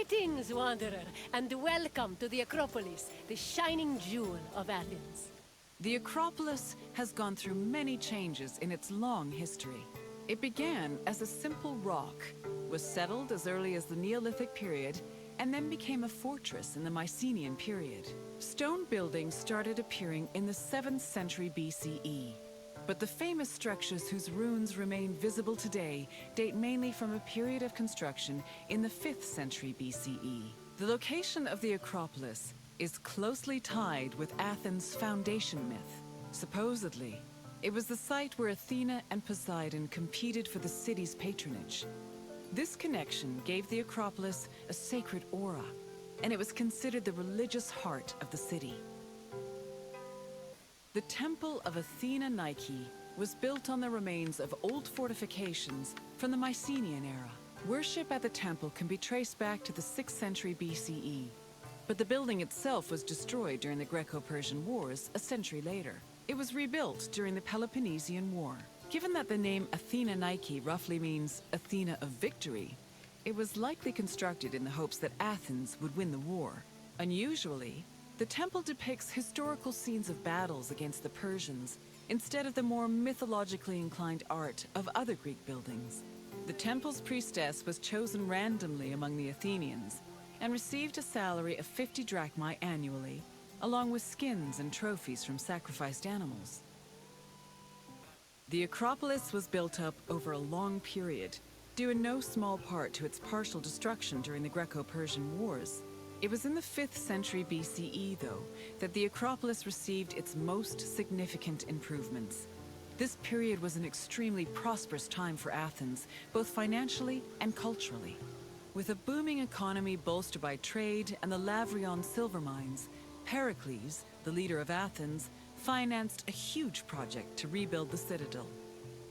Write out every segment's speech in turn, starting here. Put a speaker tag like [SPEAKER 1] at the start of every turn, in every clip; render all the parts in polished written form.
[SPEAKER 1] Greetings, wanderer, and welcome to the Acropolis, the shining jewel of Athens.
[SPEAKER 2] The Acropolis has gone through many changes in its long history. It began as a simple rock, was settled as early as the Neolithic period, and then became a fortress in the Mycenaean period. Stone buildings started appearing in the 7th century BCE. But the famous structures whose ruins remain visible today date mainly from a period of construction in the 5th century BCE. The location of the Acropolis is closely tied with Athens' foundation myth. Supposedly, it was the site where Athena and Poseidon competed for the city's patronage. This connection gave the Acropolis a sacred aura, and it was considered the religious heart of the city. The Temple of Athena Nike was built on the remains of old fortifications from the Mycenaean era. Worship at the temple can be traced back to the 6th century BCE, but the building itself was destroyed during the Greco-Persian Wars a century later. It was rebuilt during the Peloponnesian War. Given that the name Athena Nike roughly means Athena of victory, it was likely constructed in the hopes that Athens would win the war. Unusually, the temple depicts historical scenes of battles against the Persians instead of the more mythologically inclined art of other Greek buildings. The temple's priestess was chosen randomly among the Athenians and received a salary of 50 drachmae annually, along with skins and trophies from sacrificed animals. The Acropolis was built up over a long period, due in no small part to its partial destruction during the Greco-Persian Wars. It was in the 5th century BCE, though, that the Acropolis received its most significant improvements. This period was an extremely prosperous time for Athens, both financially and culturally. With a booming economy bolstered by trade and the Lavrion silver mines, Pericles, the leader of Athens, financed a huge project to rebuild the citadel.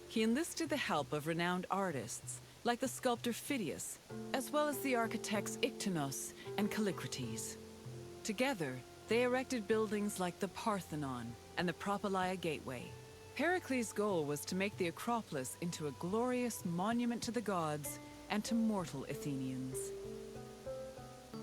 [SPEAKER 2] He enlisted the help of renowned artists, like the sculptor Phidias, as well as the architects Iktinos and Callicrates. Together, they erected buildings like the Parthenon and the Propylaea Gateway. Pericles' goal was to make the Acropolis into a glorious monument to the gods and to mortal Athenians.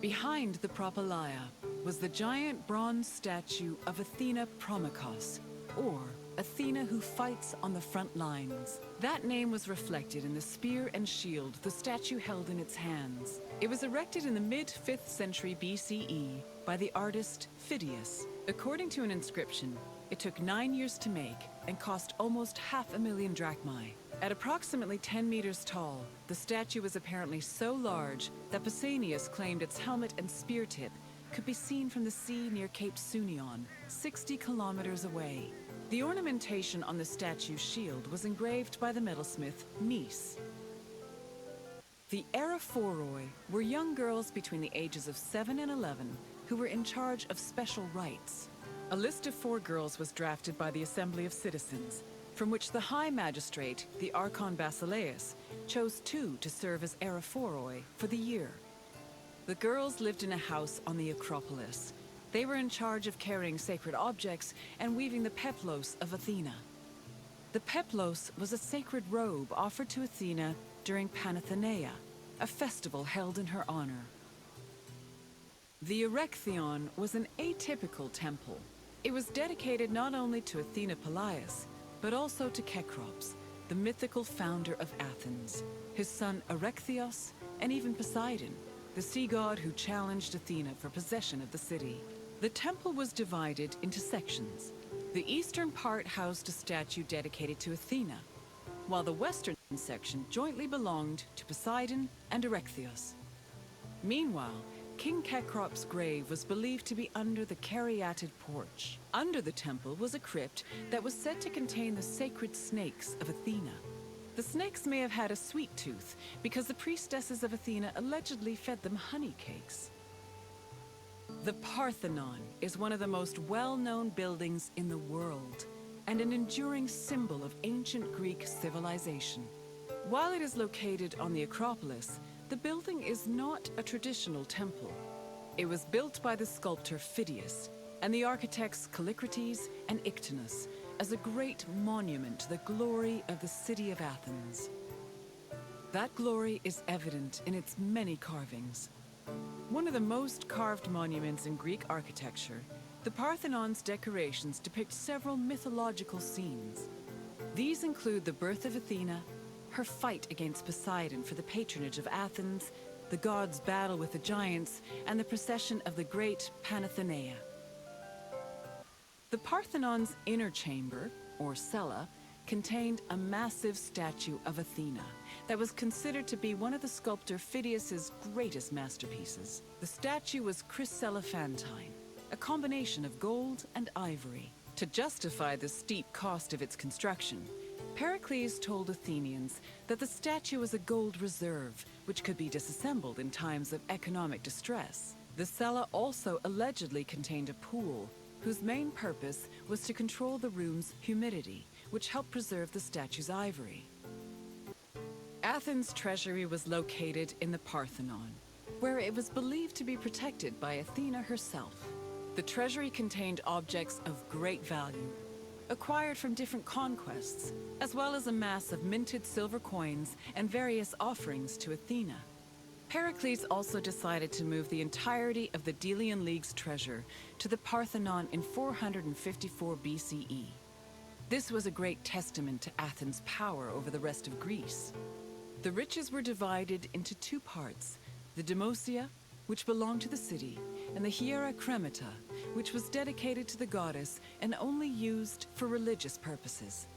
[SPEAKER 2] Behind the Propylaea was the giant bronze statue of Athena Promachos, or Athena who fights on the front lines. That name was reflected in the spear and shield the statue held in its hands. It was erected in the mid-5th century BCE by the artist Phidias. According to an inscription, it took 9 years to make and cost almost 500,000 drachmae. At approximately 10 meters tall, the statue was apparently so large that Pausanias claimed its helmet and spear tip could be seen from the sea near Cape Sunion, 60 kilometers away. The ornamentation on the statue's shield was engraved by the metalsmith Nis. The Aerophoroi were young girls between the ages of 7 and 11 who were in charge of special rites. A list of 4 girls was drafted by the Assembly of Citizens, from which the High Magistrate, the Archon Basileus, chose 2 to serve as Aerophoroi for the year. The girls lived in a house on the Acropolis. They were in charge of carrying sacred objects and weaving the peplos of Athena. The peplos was a sacred robe offered to Athena during Panathenaea, a festival held in her honor. The Erechtheion was an atypical temple. It was dedicated not only to Athena Pelias, but also to Cecrops, the mythical founder of Athens, his son Erechtheos, and even Poseidon, the sea god who challenged Athena for possession of the city. The temple was divided into sections. The eastern part housed a statue dedicated to Athena, while the western section jointly belonged to Poseidon and Erechtheos. Meanwhile, King Cecrops' grave was believed to be under the caryatid porch. Under the temple was a crypt that was said to contain the sacred snakes of Athena. The snakes may have had a sweet tooth because the priestesses of Athena allegedly fed them honey cakes. The Parthenon is one of the most well-known buildings in the world and an enduring symbol of ancient Greek civilization. While it is located on the Acropolis, the building is not a traditional temple. It was built by the sculptor Phidias and the architects Callicrates and Iktinos as a great monument to the glory of the city of Athens. That glory is evident in its many carvings. One of the most carved monuments in Greek architecture, the Parthenon's decorations depict several mythological scenes. These include the birth of Athena, her fight against Poseidon for the patronage of Athens, the gods' battle with the giants, and the procession of the great Panathenaea. The Parthenon's inner chamber, or cella, contained a massive statue of Athena that was considered to be one of the sculptor Phidias's greatest masterpieces. The statue was chryselephantine, a combination of gold and ivory. To justify the steep cost of its construction, Pericles told Athenians that the statue was a gold reserve, which could be disassembled in times of economic distress. The cella also allegedly contained a pool, whose main purpose was to control the room's humidity, which helped preserve the statue's ivory. Athens' treasury was located in the Parthenon, where it was believed to be protected by Athena herself. The treasury contained objects of great value, acquired from different conquests, as well as a mass of minted silver coins and various offerings to Athena. Pericles also decided to move the entirety of the Delian League's treasure to the Parthenon in 454 BCE. This was a great testament to Athens' power over the rest of Greece. The riches were divided into two parts: the Demosia, which belonged to the city, and the Hiera Cremata, which was dedicated to the goddess and only used for religious purposes.